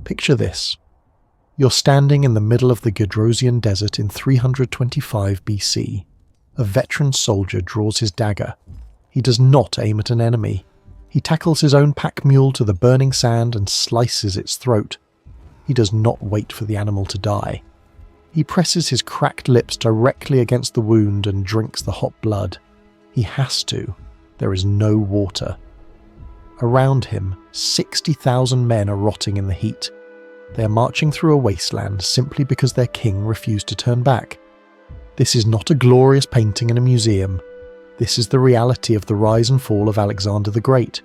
Picture this. You're standing in the middle of the Gedrosian Desert in 325 BC. A veteran soldier draws his dagger. He does not aim at an enemy. He tackles his own pack mule to the burning sand and slices its throat. He does not wait for the animal to die. He presses his cracked lips directly against the wound and drinks the hot blood. He has to. There is no water. Around him, 60,000 men are rotting in the heat. They are marching through a wasteland simply because their king refused to turn back. This is not a glorious painting in a museum. This is the reality of the rise and fall of Alexander the Great.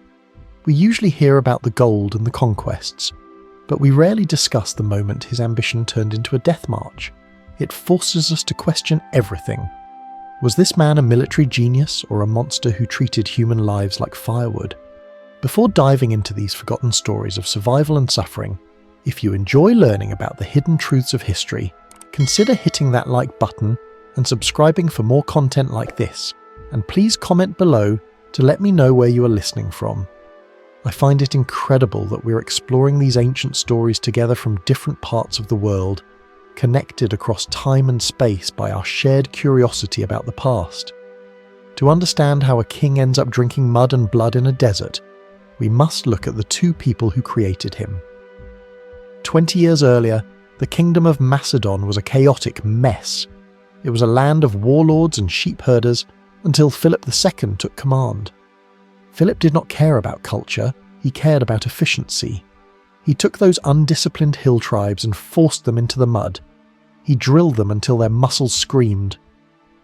We usually hear about the gold and the conquests, but we rarely discuss the moment his ambition turned into a death march. It forces us to question everything. Was this man a military genius or a monster who treated human lives like firewood? Before diving into these forgotten stories of survival and suffering, if you enjoy learning about the hidden truths of history, consider hitting that like button and subscribing for more content like this, and please comment below to let me know where you are listening from. I find it incredible that we're exploring these ancient stories together from different parts of the world, connected across time and space by our shared curiosity about the past. To understand how a king ends up drinking mud and blood in a desert, we must look at the two people who created him. 20 years earlier, the kingdom of Macedon was a chaotic mess. It was a land of warlords and sheep herders until Philip II took command. Philip did not care about culture, he cared about efficiency. He took those undisciplined hill tribes and forced them into the mud. He drilled them until their muscles screamed.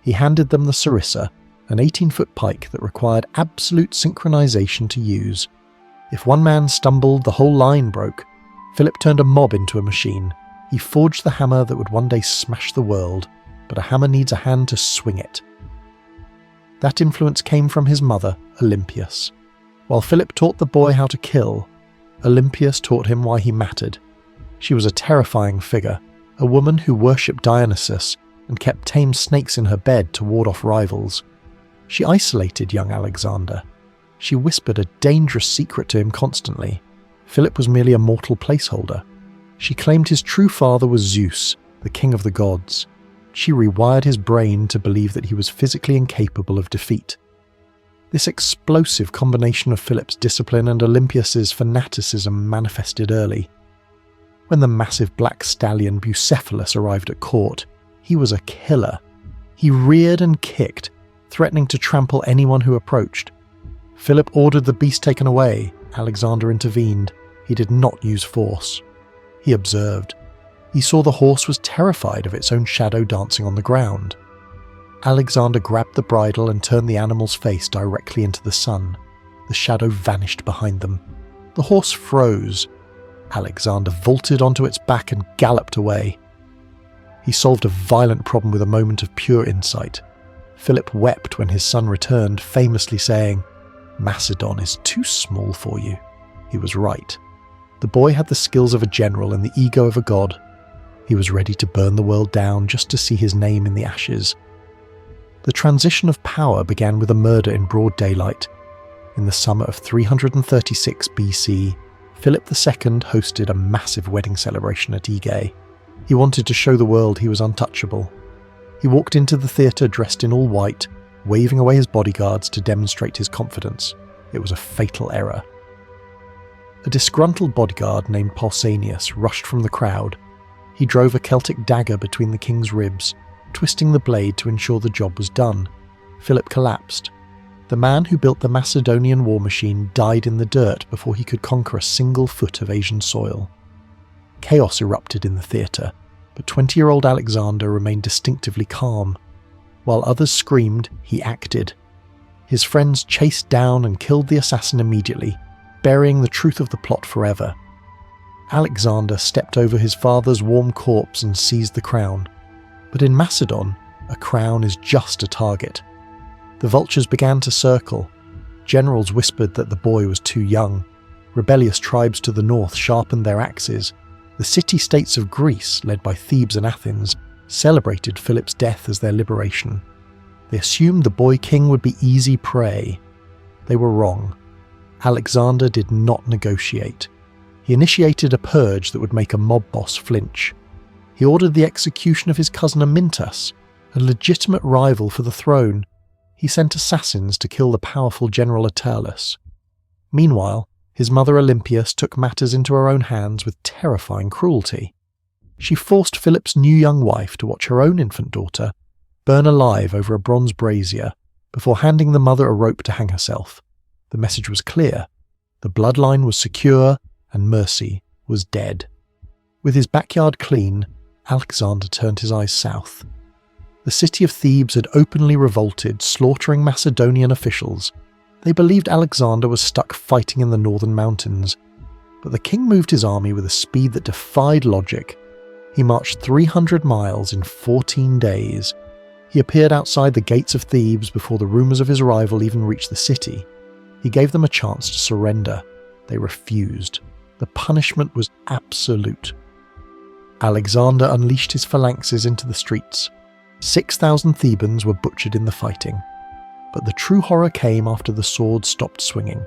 He handed them the sarissa, an 18-foot pike that required absolute synchronization to use. If one man stumbled, the whole line broke. Philip turned a mob into a machine. He forged the hammer that would one day smash the world, but a hammer needs a hand to swing it. That influence came from his mother, Olympias. While Philip taught the boy how to kill, Olympias taught him why he mattered. She was a terrifying figure, a woman who worshipped Dionysus and kept tame snakes in her bed to ward off rivals. She isolated young Alexander. She whispered a dangerous secret to him constantly. Philip was merely a mortal placeholder. She claimed his true father was Zeus, the king of the gods. She rewired his brain to believe that he was physically incapable of defeat. This explosive combination of Philip's discipline and Olympias's fanaticism manifested early. When the massive black stallion Bucephalus arrived at court, he was a killer. He reared and kicked, threatening to trample anyone who approached. Philip ordered the beast taken away. Alexander intervened. He did not use force. He observed. He saw the horse was terrified of its own shadow dancing on the ground. Alexander grabbed the bridle and turned the animal's face directly into the sun. The shadow vanished behind them. The horse froze. Alexander vaulted onto its back and galloped away. He solved a violent problem with a moment of pure insight. Philip wept when his son returned, famously saying, "Macedon is too small for you." He was right. The boy had the skills of a general and the ego of a god. He was ready to burn the world down just to see his name in the ashes. The transition of power began with a murder in broad daylight. In the summer of 336 BC, Philip II hosted a massive wedding celebration at Aegae. He wanted to show the world he was untouchable. He walked into the theatre dressed in all white, waving away his bodyguards to demonstrate his confidence. It was a fatal error. A disgruntled bodyguard named Pausanias rushed from the crowd. He drove a Celtic dagger between the king's ribs, twisting the blade to ensure the job was done. Philip collapsed. The man who built the Macedonian war machine died in the dirt before he could conquer a single foot of Asian soil. Chaos erupted in the theatre, but 20-year-old Alexander remained distinctively calm. While others screamed, he acted. His friends chased down and killed the assassin immediately, burying the truth of the plot forever. Alexander stepped over his father's warm corpse and seized the crown. But in Macedon, a crown is just a target. The vultures began to circle. Generals whispered that the boy was too young. Rebellious tribes to the north sharpened their axes. The city-states of Greece, led by Thebes and Athens, celebrated Philip's death as their liberation. They assumed the boy king would be easy prey. They were wrong. Alexander did not negotiate. He initiated a purge that would make a mob boss flinch. He ordered the execution of his cousin Amyntas, a legitimate rival for the throne. He sent assassins to kill the powerful general Attalus. Meanwhile, his mother Olympias took matters into her own hands with terrifying cruelty. She forced Philip's new young wife to watch her own infant daughter burn alive over a bronze brazier before handing the mother a rope to hang herself. The message was clear. The bloodline was secure and mercy was dead. With his backyard clean, Alexander turned his eyes south. The city of Thebes had openly revolted, slaughtering Macedonian officials. They believed Alexander was stuck fighting in the northern mountains. But the king moved his army with a speed that defied logic. He marched 300 miles in 14 days. He appeared outside the gates of Thebes before the rumours of his arrival even reached the city. He gave them a chance to surrender. They refused. The punishment was absolute. Alexander unleashed his phalanxes into the streets. 6,000 Thebans were butchered in the fighting. But the true horror came after the sword stopped swinging.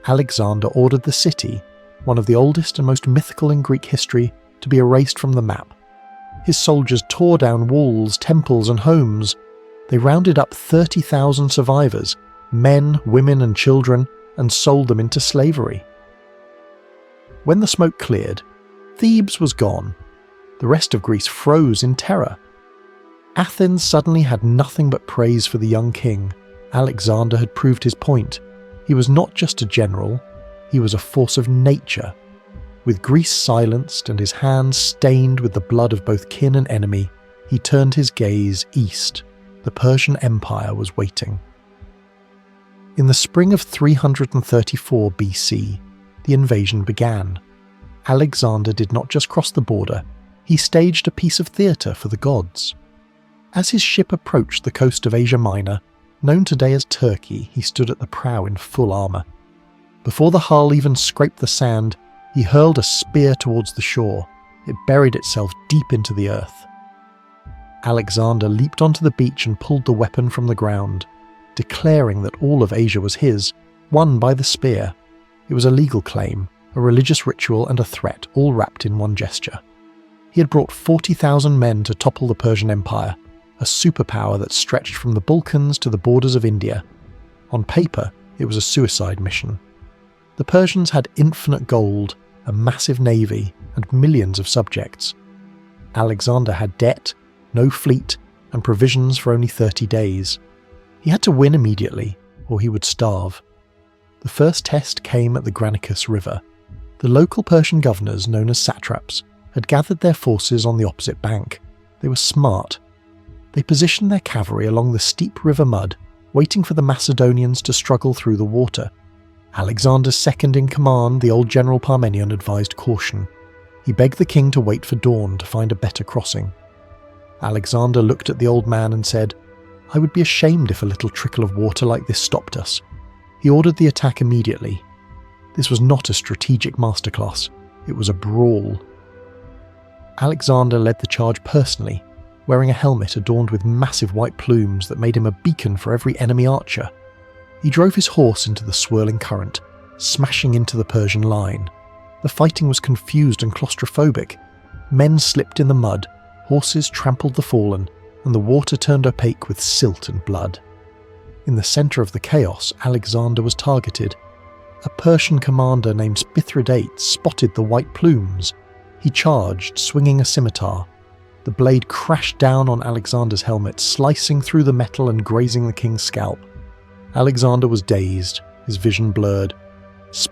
Alexander ordered the city, one of the oldest and most mythical in Greek history, to be erased from the map. His soldiers tore down walls, temples and homes. They rounded up 30,000 survivors, men, women and children, and sold them into slavery. When the smoke cleared, Thebes was gone. The rest of Greece froze in terror. Athens suddenly had nothing but praise for the young king. Alexander had proved his point. He was not just a general, he was a force of nature. With Greece silenced and his hands stained with the blood of both kin and enemy, he turned his gaze east. The Persian Empire was waiting. In the spring of 334 BC, the invasion began. Alexander did not just cross the border, he staged a piece of theatre for the gods. As his ship approached the coast of Asia Minor, known today as Turkey, he stood at the prow in full armour. Before the hull even scraped the sand, he hurled a spear towards the shore. It buried itself deep into the earth. Alexander leaped onto the beach and pulled the weapon from the ground, declaring that all of Asia was his, won by the spear. It was a legal claim, a religious ritual and a threat, all wrapped in one gesture. He had brought 40,000 men to topple the Persian Empire, a superpower that stretched from the Balkans to the borders of India. On paper, it was a suicide mission. The Persians had infinite gold, a massive navy, and millions of subjects. Alexander had debt, no fleet, and provisions for only 30 days. He had to win immediately, or he would starve. The first test came at the Granicus River. The local Persian governors, known as satraps, had gathered their forces on the opposite bank. They were smart. They positioned their cavalry along the steep river mud, waiting for the Macedonians to struggle through the water. Alexander's second-in-command, the old general Parmenion, advised caution. He begged the king to wait for dawn to find a better crossing. Alexander looked at the old man and said, "I would be ashamed if a little trickle of water like this stopped us." He ordered the attack immediately. This was not a strategic masterclass, it was a brawl. Alexander led the charge personally, wearing a helmet adorned with massive white plumes that made him a beacon for every enemy archer. He drove his horse into the swirling current, smashing into the Persian line. The fighting was confused and claustrophobic. Men slipped in the mud, horses trampled the fallen, and the water turned opaque with silt and blood. In the centre of the chaos, Alexander was targeted. A Persian commander named Mithridates spotted the white plumes. He charged, swinging a scimitar. The blade crashed down on Alexander's helmet, slicing through the metal and grazing the king's scalp. Alexander was dazed, his vision blurred.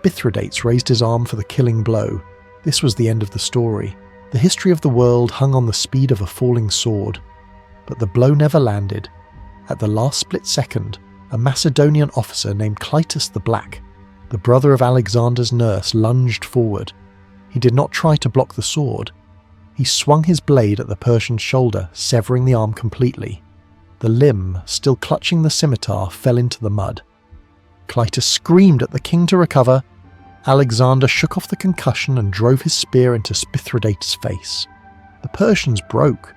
Mithridates raised his arm for the killing blow. This was the end of the story. The history of the world hung on the speed of a falling sword. But the blow never landed. At the last split second, a Macedonian officer named Cleitus the Black, the brother of Alexander's nurse, lunged forward. He did not try to block the sword. He swung his blade at the Persian's shoulder, severing the arm completely. The limb, still clutching the scimitar, fell into the mud. Cleitus screamed at the king to recover. Alexander shook off the concussion and drove his spear into Mithridates' face. The Persians broke.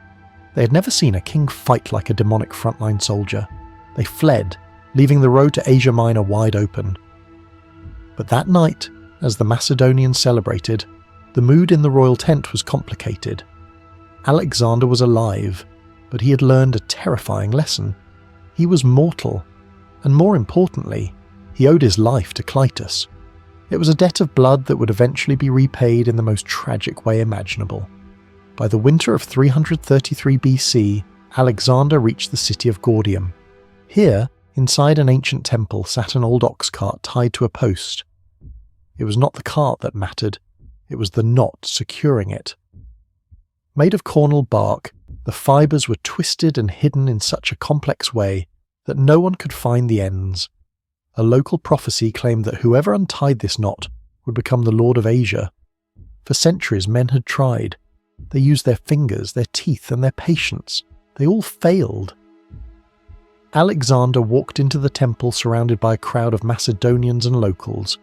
They had never seen a king fight like a demonic frontline soldier. They fled, leaving the road to Asia Minor wide open. But that night, As the Macedonians celebrated, the mood in the royal tent was complicated. Alexander was alive, but he had learned a terrifying lesson. He was mortal, and more importantly, he owed his life to Cleitus. It was a debt of blood that would eventually be repaid in the most tragic way imaginable. By the winter of 333 BC, Alexander reached the city of Gordian. Here, inside an ancient temple, sat an old ox cart tied to a post. It was not the cart that mattered, it was the knot securing it. Made of cornel bark, the fibres were twisted and hidden in such a complex way that no one could find the ends. A local prophecy claimed that whoever untied this knot would become the Lord of Asia. For centuries men had tried. They used their fingers, their teeth, and their patience. They all failed. Alexander walked into the temple surrounded by a crowd of Macedonians and locals.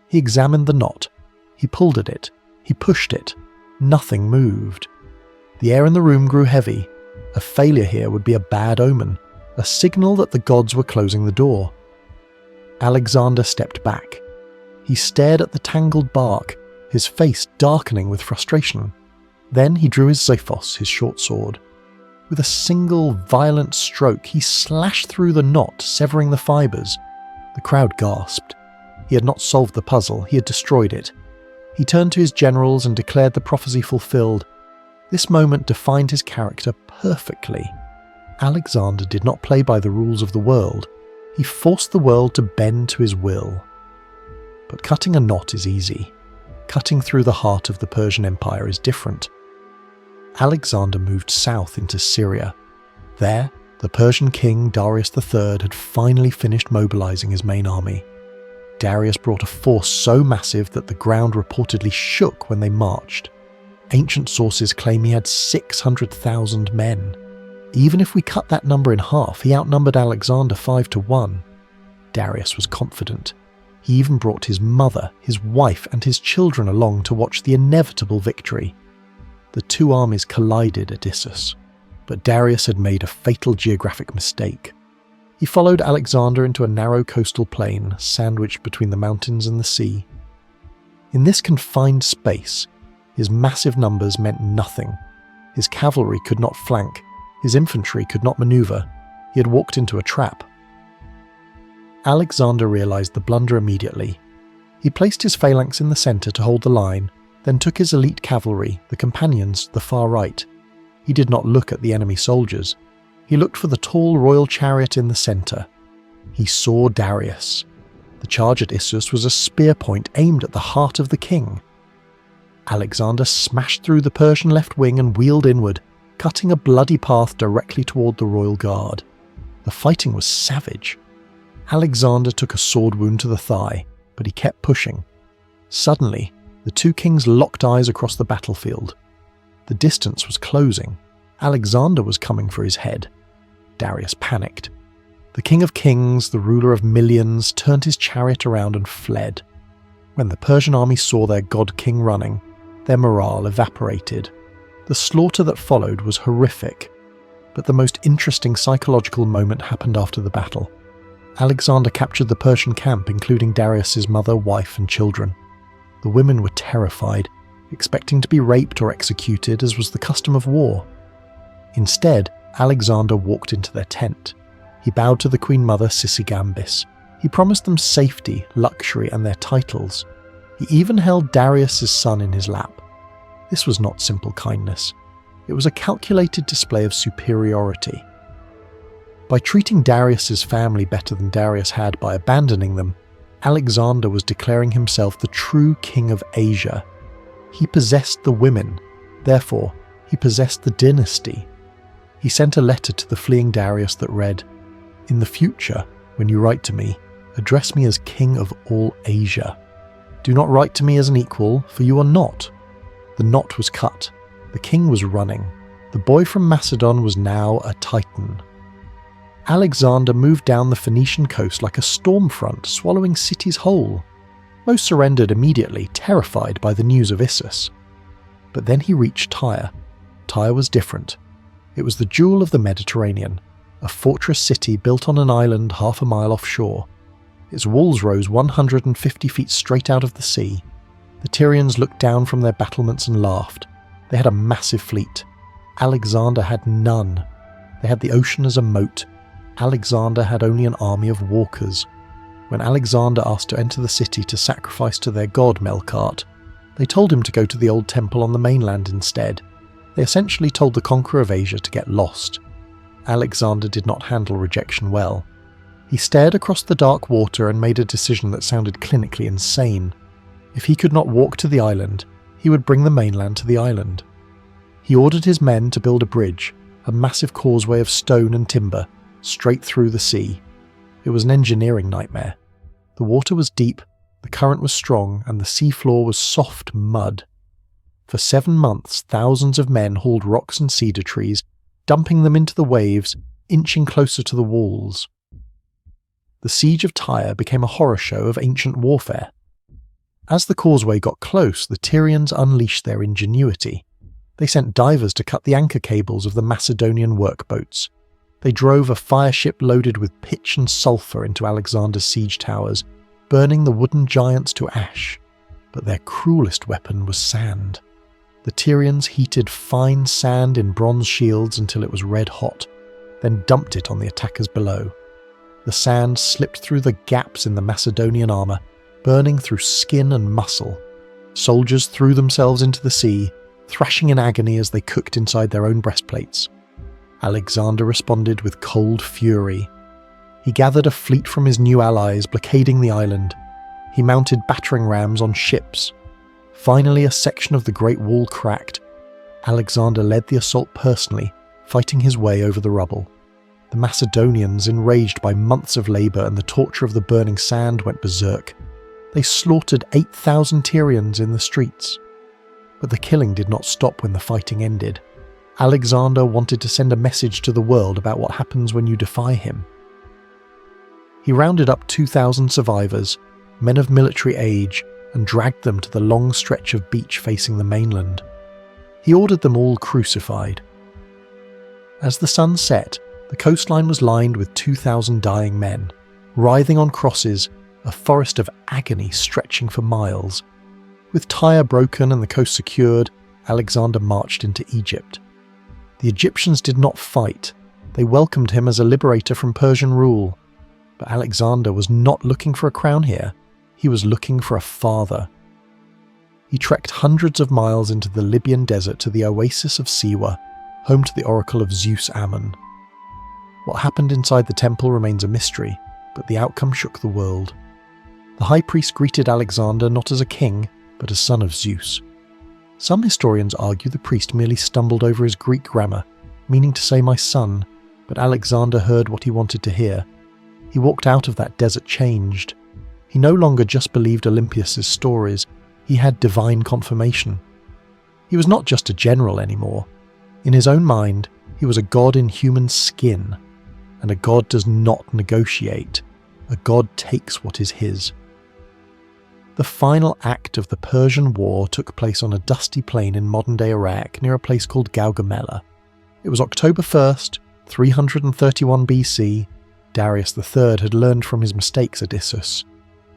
He examined the knot. He pulled at it. He pushed it. Nothing moved. The air in the room grew heavy. A failure here would be a bad omen, a signal that the gods were closing the door. Alexander stepped back. He stared at the tangled bark, his face darkening with frustration. Then he drew his Xephos, his short sword. With a single violent stroke, he slashed through the knot, severing the fibres. The crowd gasped. He had not solved the puzzle, he had destroyed it. He turned to his generals and declared the prophecy fulfilled. This moment defined his character perfectly. Alexander did not play by the rules of the world. He forced the world to bend to his will. But cutting a knot is easy. Cutting through the heart of the Persian Empire is different. Alexander moved south into Syria. There, the Persian king Darius III had finally finished mobilizing his main army. Darius brought a force so massive that the ground reportedly shook when they marched. Ancient sources claim he had 600,000 men. Even if we cut that number in half, he outnumbered Alexander 5-1. Darius was confident. He even brought his mother, his wife, and his children along to watch the inevitable victory. The two armies collided at Issus, but Darius had made a fatal geographic mistake. He followed Alexander into a narrow coastal plain, sandwiched between the mountains and the sea. In this confined space, his massive numbers meant nothing. His cavalry could not flank, his infantry could not maneuver. He had walked into a trap. Alexander realized the blunder immediately. He placed his phalanx in the center to hold the line, then took his elite cavalry, the companions, to the far right. He did not look at the enemy soldiers. He looked for the tall royal chariot in the center. He saw Darius. The charge at Issus was a spear point aimed at the heart of the king. Alexander smashed through the Persian left wing and wheeled inward, cutting a bloody path directly toward the royal guard. The fighting was savage. Alexander took a sword wound to the thigh, but he kept pushing. Suddenly, the two kings locked eyes across the battlefield. The distance was closing. Alexander was coming for his head. Darius panicked. The king of kings, the ruler of millions, turned his chariot around and fled. When the Persian army saw their god-king running, their morale evaporated. The slaughter that followed was horrific, but the most interesting psychological moment happened after the battle. Alexander captured the Persian camp, including Darius's mother, wife, and children. The women were terrified, expecting to be raped or executed, as was the custom of war. Instead, Alexander walked into their tent. He bowed to the Queen Mother Sisigambis. He promised them safety, luxury, and their titles. He even held Darius's son in his lap. This was not simple kindness. It was a calculated display of superiority. By treating Darius's family better than Darius had by abandoning them, Alexander was declaring himself the true king of Asia. He possessed the women, therefore he possessed the dynasty. He sent a letter to the fleeing Darius that read, "In the future, when you write to me, address me as king of all Asia. Do not write to me as an equal, for you are not." The knot was cut. The king was running. The boy from Macedon was now a titan. Alexander moved down the Phoenician coast like a storm front, swallowing cities whole. Most surrendered immediately, terrified by the news of Issus. But then he reached Tyre. Tyre was different. It was the jewel of the Mediterranean, a fortress city built on an island half a mile offshore. Its walls rose 150 feet straight out of the sea. The Tyrians looked down from their battlements and laughed. They had a massive fleet. Alexander had none. They had the ocean as a moat. Alexander had only an army of walkers. When Alexander asked to enter the city to sacrifice to their god Melkart, they told him to go to the old temple on the mainland instead. They essentially told the conqueror of Asia to get lost. Alexander did not handle rejection well. He stared across the dark water and made a decision that sounded clinically insane. If he could not walk to the island, he would bring the mainland to the island. He ordered his men to build a bridge, a massive causeway of stone and timber, straight through the sea. It was an engineering nightmare. The water was deep, the current was strong, and the seafloor was soft mud. For 7 months, thousands of men hauled rocks and cedar trees, dumping them into the waves, inching closer to the walls. The Siege of Tyre became a horror show of ancient warfare. As the causeway got close, the Tyrians unleashed their ingenuity. They sent divers to cut the anchor cables of the Macedonian workboats. They drove a fireship loaded with pitch and sulphur into Alexander's siege towers, burning the wooden giants to ash. But their cruelest weapon was sand. The Tyrians heated fine sand in bronze shields until it was red hot, then dumped it on the attackers below. The sand slipped through the gaps in the Macedonian armour, burning through skin and muscle. Soldiers threw themselves into the sea, thrashing in agony as they cooked inside their own breastplates. Alexander responded with cold fury. He gathered a fleet from his new allies, blockading the island. He mounted battering rams on ships. Finally, a section of the Great Wall cracked. Alexander led the assault personally, fighting his way over the rubble. The Macedonians, enraged by months of labour and the torture of the burning sand, went berserk. They slaughtered 8,000 Tyrians in the streets. But the killing did not stop when the fighting ended. Alexander wanted to send a message to the world about what happens when you defy him. He rounded up 2,000 survivors, men of military age, and dragged them to the long stretch of beach facing the mainland. He ordered them all crucified. As the sun set, the coastline was lined with 2,000 dying men, writhing on crosses, a forest of agony stretching for miles. With Tyre broken and the coast secured, Alexander marched into Egypt. The Egyptians did not fight. They welcomed him as a liberator from Persian rule. But Alexander was not looking for a crown here. He was looking for a father. He trekked hundreds of miles into the Libyan desert to the oasis of Siwa, home to the oracle of Zeus Ammon. What happened inside the temple remains a mystery, but the outcome shook the world. The high priest greeted Alexander not as a king, but as son of Zeus. Some historians argue the priest merely stumbled over his Greek grammar, meaning to say my son, but Alexander heard what he wanted to hear. He walked out of that desert changed. He no longer just believed Olympias' stories, he had divine confirmation. He was not just a general anymore. In his own mind, he was a god in human skin. And a god does not negotiate. A god takes what is his. The final act of the Persian War took place on a dusty plain in modern-day Iraq near a place called Gaugamela. It was October 1st, 331 BC. Darius III had learned from his mistakes at Issus.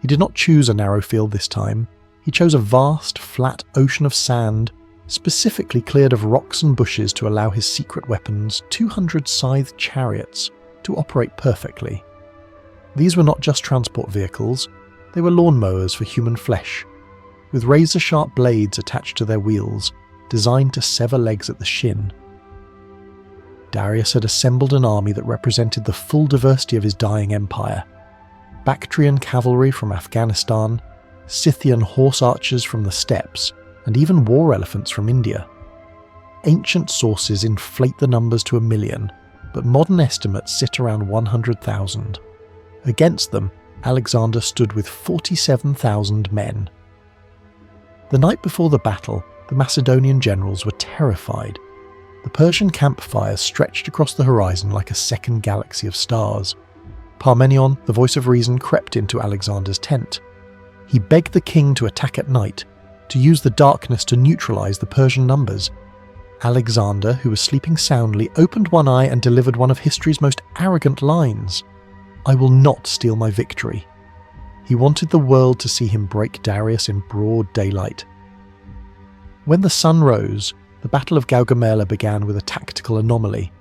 He did not choose a narrow field this time. He chose a vast, flat ocean of sand, specifically cleared of rocks and bushes to allow his secret weapons, 200 scythed chariots, to operate perfectly. These were not just transport vehicles, they were lawnmowers for human flesh, with razor-sharp blades attached to their wheels, designed to sever legs at the shin. Darius had assembled an army that represented the full diversity of his dying empire. Bactrian cavalry from Afghanistan, Scythian horse archers from the steppes, and even war elephants from India. Ancient sources inflate the numbers to 1 million, but modern estimates sit around 100,000. Against them, Alexander stood with 47,000 men. The night before the battle, the Macedonian generals were terrified. The Persian campfires stretched across the horizon like a second galaxy of stars. Parmenion, the voice of reason, crept into Alexander's tent. He begged the king to attack at night, to use the darkness to neutralize the Persian numbers. Alexander, who was sleeping soundly, opened one eye and delivered one of history's most arrogant lines. "I will not steal my victory. He wanted the world to see him break Darius in broad daylight. When the sun rose, the Battle of Gaugamela began with a tactical anomaly.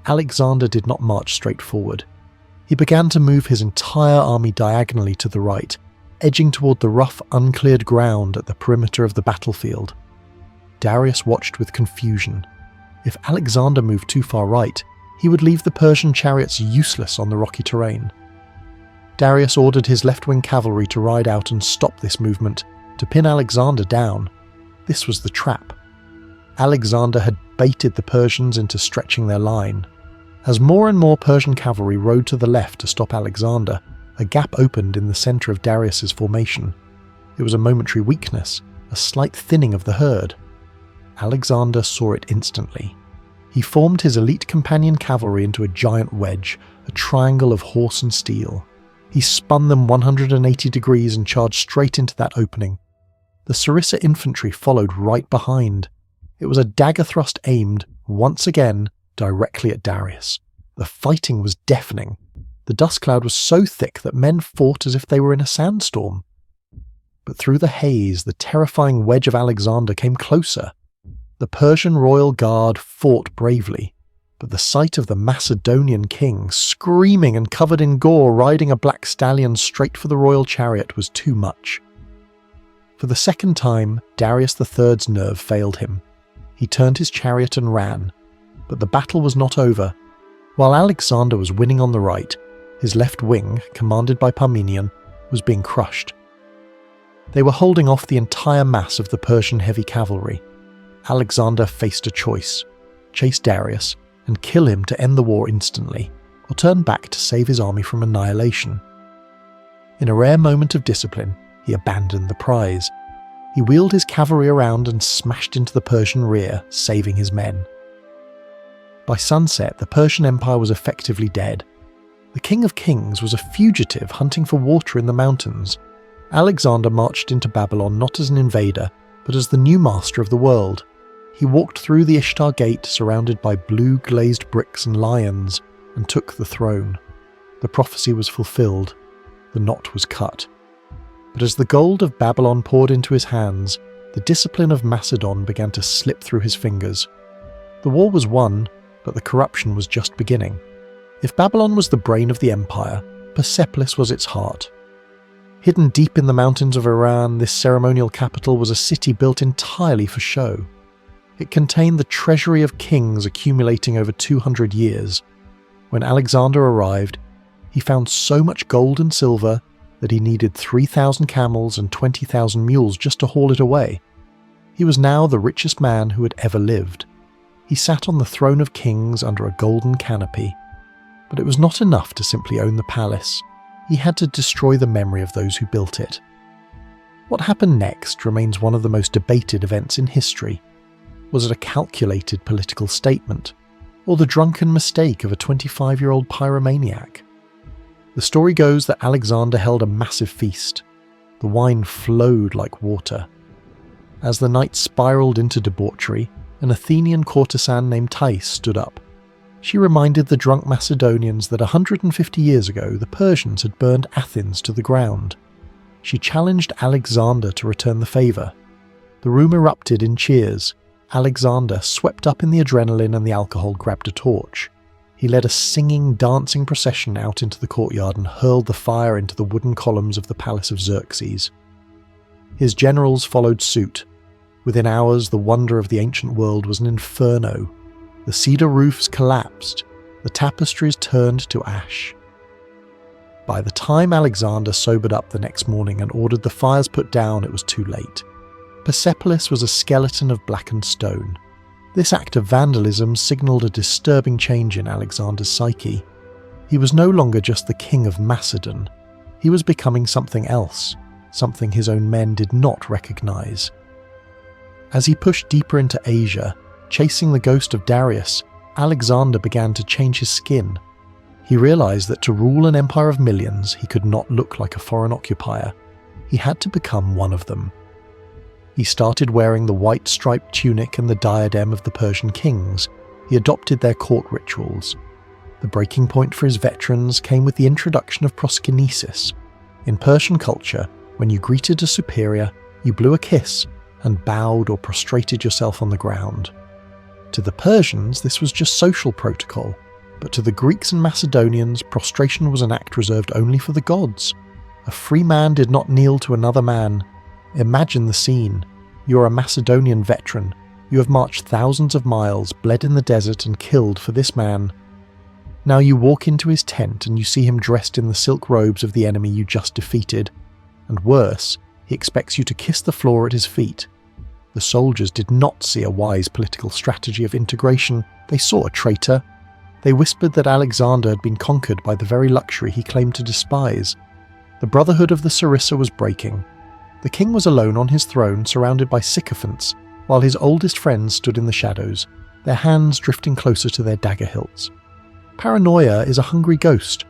Alexander did not march straight forward. He began to move his entire army diagonally to the right, edging toward the rough, uncleared ground at the perimeter of the battlefield. Darius watched with confusion. If Alexander moved too far right, he would leave the Persian chariots useless on the rocky terrain. Darius ordered his left-wing cavalry to ride out and stop this movement, to pin Alexander down. This was the trap. Alexander had baited the Persians into stretching their line. As more and more Persian cavalry rode to the left to stop Alexander, a gap opened in the centre of Darius's formation. It was a momentary weakness, a slight thinning of the herd. Alexander saw it instantly. He formed his elite companion cavalry into a giant wedge, a triangle of horse and steel. He spun them 180 degrees and charged straight into that opening. The Sarissa infantry followed right behind. It was a dagger thrust aimed, once again, directly at Darius. The fighting was deafening. The dust cloud was so thick that men fought as if they were in a sandstorm. But through the haze, the terrifying wedge of Alexander came closer. The Persian royal guard fought bravely, but the sight of the Macedonian king, screaming and covered in gore, riding a black stallion straight for the royal chariot was too much. For the second time, Darius III's nerve failed him. He turned his chariot and ran, but the battle was not over. While Alexander was winning on the right, his left wing, commanded by Parmenion, was being crushed. They were holding off the entire mass of the Persian heavy cavalry. Alexander faced a choice: chase Darius and kill him to end the war instantly, or turn back to save his army from annihilation. In a rare moment of discipline, he abandoned the prize. He wheeled his cavalry around and smashed into the Persian rear, saving his men. By sunset, the Persian Empire was effectively dead. The King of Kings was a fugitive hunting for water in the mountains. Alexander marched into Babylon not as an invader, but as the new master of the world. He walked through the Ishtar Gate surrounded by blue glazed bricks and lions, and took the throne. The prophecy was fulfilled. The knot was cut. But as the gold of Babylon poured into his hands, the discipline of Macedon began to slip through his fingers. The war was won, but the corruption was just beginning. If Babylon was the brain of the empire, Persepolis was its heart. Hidden deep in the mountains of Iran, this ceremonial capital was a city built entirely for show. It contained the treasury of kings accumulating over 200 years. When Alexander arrived, he found so much gold and silver that he needed 3,000 camels and 20,000 mules just to haul it away. He was now the richest man who had ever lived. He sat on the throne of kings under a golden canopy. But it was not enough to simply own the palace. He had to destroy the memory of those who built it. What happened next remains one of the most debated events in history. Was it a calculated political statement, or the drunken mistake of a 25-year-old pyromaniac? The story goes that Alexander held a massive feast. The wine flowed like water. As the night spiraled into debauchery, an Athenian courtesan named Thais stood up. She reminded the drunk Macedonians that 150 years ago the Persians had burned Athens to the ground. She challenged Alexander to return the favour. The room erupted in cheers. Alexander, swept up in the adrenaline and the alcohol, grabbed a torch. He led a singing, dancing procession out into the courtyard and hurled the fire into the wooden columns of the palace of Xerxes. His generals followed suit. Within hours, the wonder of the ancient world was an inferno. The cedar roofs collapsed. The tapestries turned to ash. By the time Alexander sobered up the next morning and ordered the fires put down, it was too late. Persepolis was a skeleton of blackened stone. This act of vandalism signalled a disturbing change in Alexander's psyche. He was no longer just the king of Macedon. He was becoming something else, something his own men did not recognise. As he pushed deeper into Asia, chasing the ghost of Darius, Alexander began to change his skin. He realised that to rule an empire of millions, he could not look like a foreign occupier. He had to become one of them. He started wearing the white striped tunic and the diadem of the Persian kings. He adopted their court rituals. The breaking point for his veterans came with the introduction of proskynesis. In Persian culture, when you greeted a superior, you blew a kiss and bowed or prostrated yourself on the ground. To the Persians, this was just social protocol, but to the Greeks and Macedonians, prostration was an act reserved only for the gods. A free man did not kneel to another man. Imagine the scene. You're a Macedonian veteran. You have marched thousands of miles, bled in the desert and killed for this man. Now you walk into his tent and you see him dressed in the silk robes of the enemy you just defeated. And worse, he expects you to kiss the floor at his feet. The soldiers did not see a wise political strategy of integration. They saw a traitor. They whispered that Alexander had been conquered by the very luxury he claimed to despise. The brotherhood of the Sarissa was breaking. The king was alone on his throne, surrounded by sycophants, while his oldest friends stood in the shadows, their hands drifting closer to their dagger hilts. Paranoia is a hungry ghost.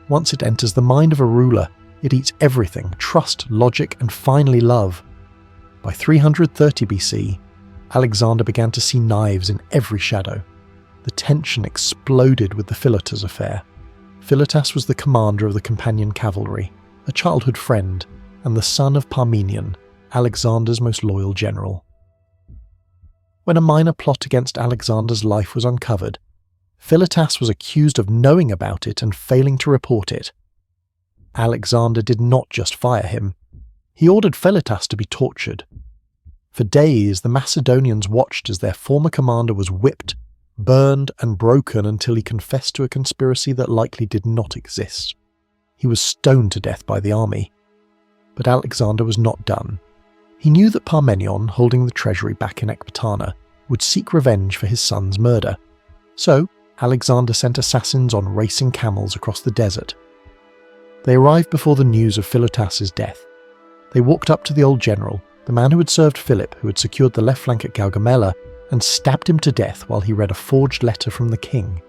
Once it enters the mind of a ruler, it eats everything: trust, logic, and finally love. By 330 BC, Alexander began to see knives in every shadow. The tension exploded with the Philotas affair. Philotas was the commander of the companion cavalry, a childhood friend, and the son of Parmenion, Alexander's most loyal general. When a minor plot against Alexander's life was uncovered, Philotas was accused of knowing about it and failing to report it. Alexander did not just fire him. He ordered Philotas to be tortured. For days, the Macedonians watched as their former commander was whipped, burned, and broken until he confessed to a conspiracy that likely did not exist. He was stoned to death by the army. But Alexander was not done. He knew that Parmenion, holding the treasury back in Ecbatana, would seek revenge for his son's murder. So, Alexander sent assassins on racing camels across the desert. They arrived before the news of Philotas's death. They walked up to the old general, the man who had served Philip, who had secured the left flank at Gaugamela, and stabbed him to death while he read a forged letter from the king.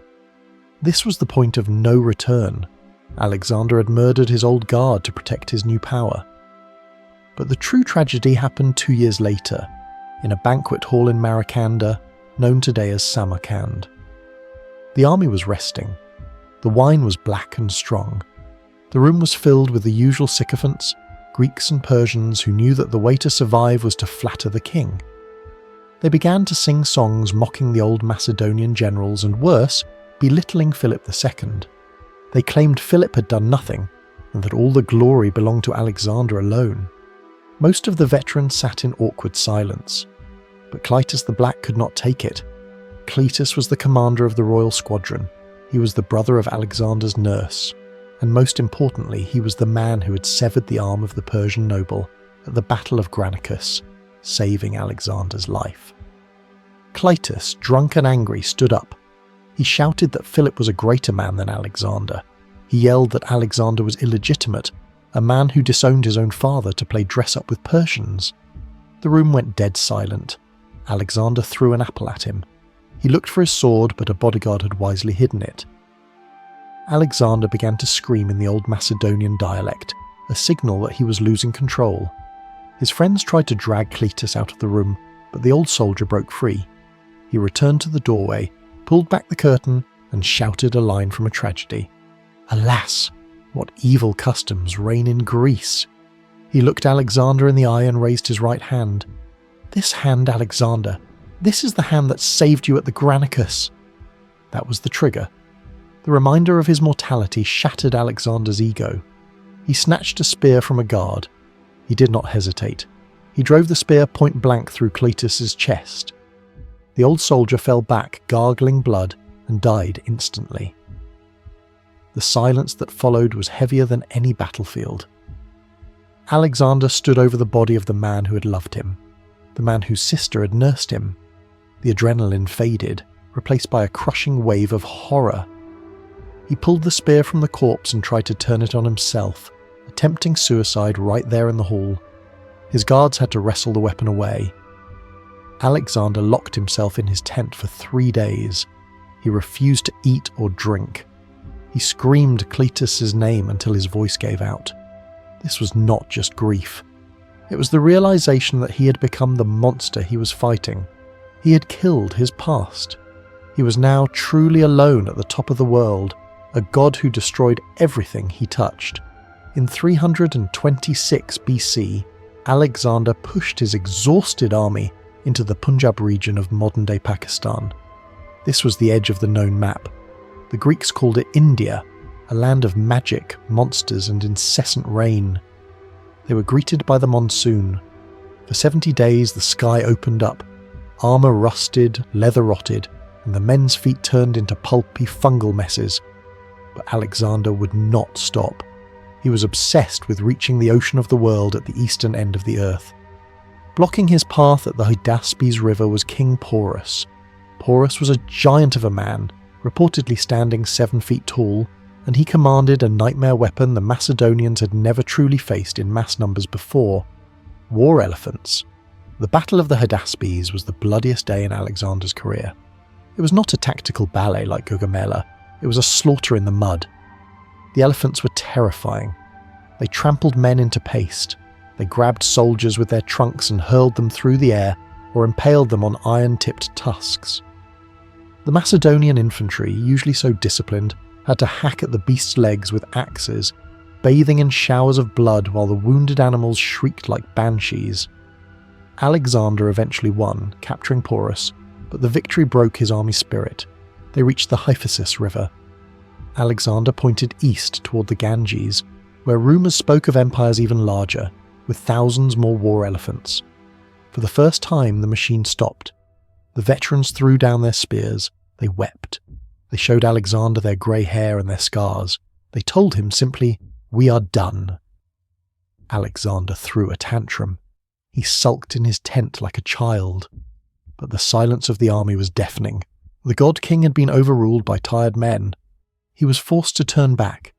This was the point of no return. Alexander had murdered his old guard to protect his new power. But the true tragedy happened 2 years later, in a banquet hall in Maracanda, known today as Samarkand. The army was resting. The wine was black and strong. The room was filled with the usual sycophants, Greeks and Persians who knew that the way to survive was to flatter the king. They began to sing songs mocking the old Macedonian generals and, worse, belittling Philip II. They claimed Philip had done nothing, and that all the glory belonged to Alexander alone. Most of the veterans sat in awkward silence, but Cleitus the Black could not take it. Cleitus was the commander of the royal squadron. He was the brother of Alexander's nurse, and most importantly, he was the man who had severed the arm of the Persian noble at the Battle of Granicus, saving Alexander's life. Cleitus, drunk and angry, stood up. He shouted that Philip was a greater man than Alexander. He yelled that Alexander was illegitimate, a man who disowned his own father to play dress-up with Persians. The room went dead silent. Alexander threw an apple at him. He looked for his sword, but a bodyguard had wisely hidden it. Alexander began to scream in the old Macedonian dialect, a signal that he was losing control. His friends tried to drag Cleitus out of the room, but the old soldier broke free. He returned to the doorway, pulled back the curtain, and shouted a line from a tragedy. Alas, what evil customs reign in Greece! He looked Alexander in the eye and raised his right hand. This hand, Alexander, this is the hand that saved you at the Granicus. That was the trigger. The reminder of his mortality shattered Alexander's ego. He snatched a spear from a guard. He did not hesitate. He drove the spear point blank through Cleitus's chest. The old soldier fell back, gargling blood, and died instantly. The silence that followed was heavier than any battlefield. Alexander stood over the body of the man who had loved him, the man whose sister had nursed him. The adrenaline faded, replaced by a crushing wave of horror. He pulled the spear from the corpse and tried to turn it on himself, attempting suicide right there in the hall. His guards had to wrestle the weapon away. Alexander locked himself in his tent for 3 days. He refused to eat or drink. He screamed Cleitus's name until his voice gave out. This was not just grief. It was the realization that he had become the monster he was fighting. He had killed his past. He was now truly alone at the top of the world, a god who destroyed everything he touched. In 326 BC, Alexander pushed his exhausted army into the Punjab region of modern-day Pakistan. This was the edge of the known map. The Greeks called it India, a land of magic, monsters, and incessant rain. They were greeted by the monsoon. For 70 days the sky opened up, armour rusted, leather rotted, and the men's feet turned into pulpy fungal messes. But Alexander would not stop. He was obsessed with reaching the ocean of the world at the eastern end of the earth. Blocking his path at the Hydaspes River was King Porus. Porus was a giant of a man, reportedly standing 7 feet tall, and he commanded a nightmare weapon the Macedonians had never truly faced in mass numbers before: war elephants. The Battle of the Hydaspes was the bloodiest day in Alexander's career. It was not a tactical ballet like Gaugamela, it was a slaughter in the mud. The elephants were terrifying. They trampled men into paste. They grabbed soldiers with their trunks and hurled them through the air or impaled them on iron-tipped tusks. The Macedonian infantry, usually so disciplined, had to hack at the beast's legs with axes, bathing in showers of blood while the wounded animals shrieked like banshees. Alexander eventually won, capturing Porus, but the victory broke his army's spirit. They reached the Hephaestion River. Alexander pointed east toward the Ganges, where rumours spoke of empires even larger, with thousands more war elephants. For the first time, the machine stopped. The veterans threw down their spears. They wept. They showed Alexander their grey hair and their scars. They told him simply, "We are done." Alexander threw a tantrum. He sulked in his tent like a child. But the silence of the army was deafening. The god king had been overruled by tired men. He was forced to turn back.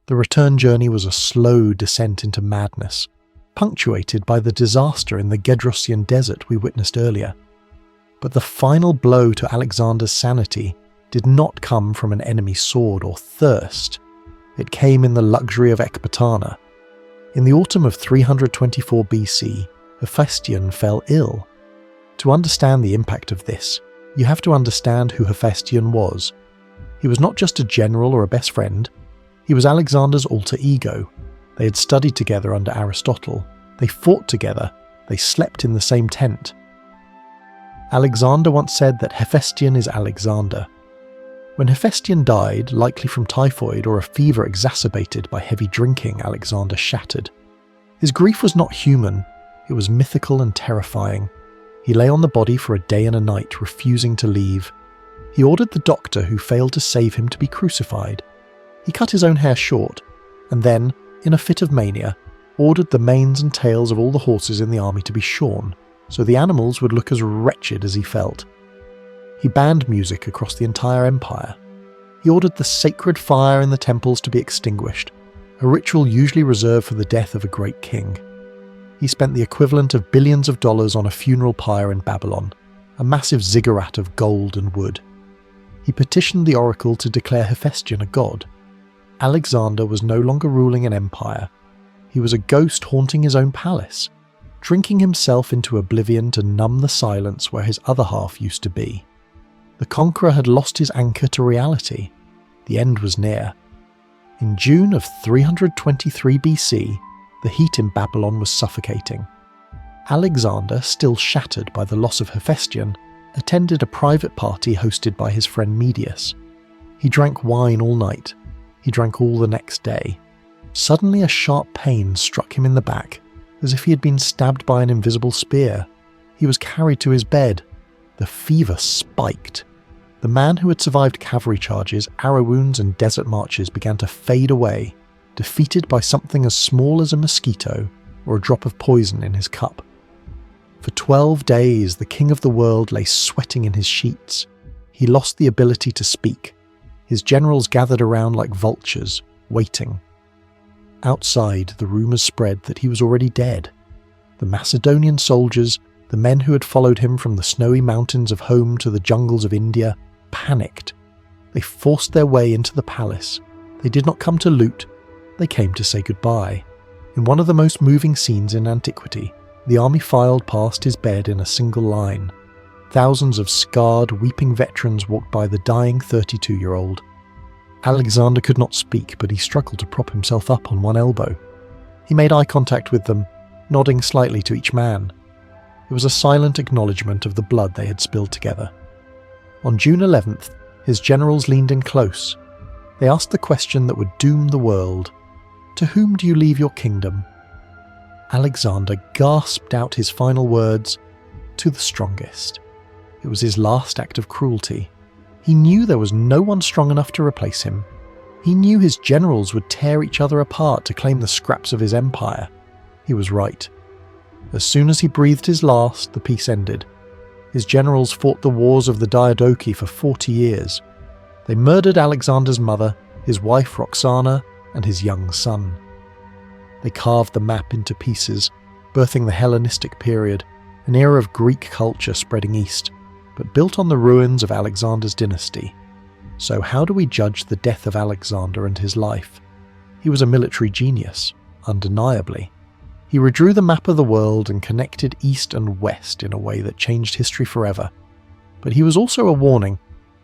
The return journey was a slow descent into madness, punctuated by the disaster in the Gedrosian Desert we witnessed earlier. But the final blow to Alexander's sanity did not come from an enemy sword or thirst. It came in the luxury of Ecbatana. In the autumn of 324 BC, Hephaestion fell ill. To understand the impact of this, you have to understand who Hephaestion was. He was not just a general or a best friend. He was Alexander's alter ego. They had studied together under Aristotle. They fought together. They slept in the same tent. Alexander once said that Hephaestion is Alexander. When Hephaestion died, likely from typhoid or a fever exacerbated by heavy drinking, Alexander shattered. His grief was not human. It was mythical and terrifying. He lay on the body for a day and a night, refusing to leave. He ordered the doctor who failed to save him to be crucified. He cut his own hair short, and then, in a fit of mania, ordered the manes and tails of all the horses in the army to be shorn, so the animals would look as wretched as he felt. He banned music across the entire empire. He ordered the sacred fire in the temples to be extinguished, a ritual usually reserved for the death of a great king. He spent the equivalent of billions of dollars on a funeral pyre in Babylon, a massive ziggurat of gold and wood. He petitioned the oracle to declare Hephaestion a god. Alexander was no longer ruling an empire. He was a ghost haunting his own palace, drinking himself into oblivion to numb the silence where his other half used to be. The conqueror had lost his anchor to reality. The end was near. In June of 323 BC, the heat in Babylon was suffocating. Alexander, still shattered by the loss of Hephaestion, attended a private party hosted by his friend Medius. He drank wine all night. He drank all the next day. Suddenly a sharp pain struck him in the back, as if he had been stabbed by an invisible spear. He was carried to his bed. The fever spiked. The man who had survived cavalry charges, arrow wounds, and desert marches began to fade away, defeated by something as small as a mosquito or a drop of poison in his cup. For 12 days, the king of the world lay sweating in his sheets. He lost the ability to speak. His generals gathered around like vultures, waiting. Outside, the rumours spread that he was already dead. The Macedonian soldiers, the men who had followed him from the snowy mountains of home to the jungles of India, panicked. They forced their way into the palace. They did not come to loot. They came to say goodbye. In one of the most moving scenes in antiquity, the army filed past his bed in a single line. Thousands of scarred, weeping veterans walked by the dying 32-year-old. Alexander could not speak, but he struggled to prop himself up on one elbow. He made eye contact with them, nodding slightly to each man. It was a silent acknowledgement of the blood they had spilled together. On June 11th, his generals leaned in close. They asked the question that would doom the world. "To whom do you leave your kingdom?" Alexander gasped out his final words, "To the strongest." It was his last act of cruelty. He knew there was no one strong enough to replace him. He knew his generals would tear each other apart to claim the scraps of his empire. He was right. As soon as he breathed his last, the peace ended. His generals fought the wars of the Diadochi for 40 years. They murdered Alexander's mother, his wife Roxana, and his young son. They carved the map into pieces, birthing the Hellenistic period, an era of Greek culture spreading east, but built on the ruins of Alexander's dynasty. So how do we judge the death of Alexander and his life? He was a military genius, undeniably. He redrew the map of the world and connected east and west in a way that changed history forever. But he was also a warning.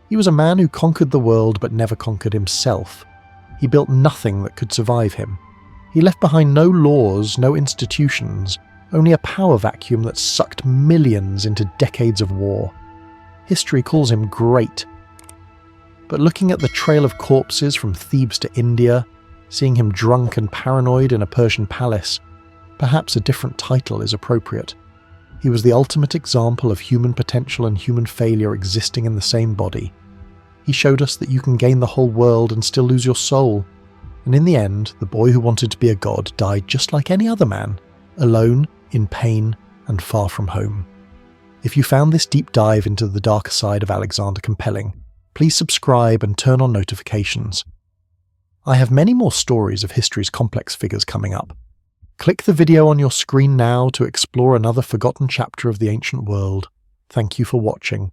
He was a man who conquered the world but never conquered himself. He built nothing that could survive him. He left behind no laws, no institutions, only a power vacuum that sucked millions into decades of war. History calls him great. But looking at the trail of corpses from Thebes to India, seeing him drunk and paranoid in a Persian palace, perhaps a different title is appropriate. He was the ultimate example of human potential and human failure existing in the same body. He showed us that you can gain the whole world and still lose your soul. And in the end, the boy who wanted to be a god died just like any other man, alone, in pain, and far from home. If you found this deep dive into the darker side of Alexander compelling, please subscribe and turn on notifications. I have many more stories of history's complex figures coming up. Click the video on your screen now to explore another forgotten chapter of the ancient world. Thank you for watching.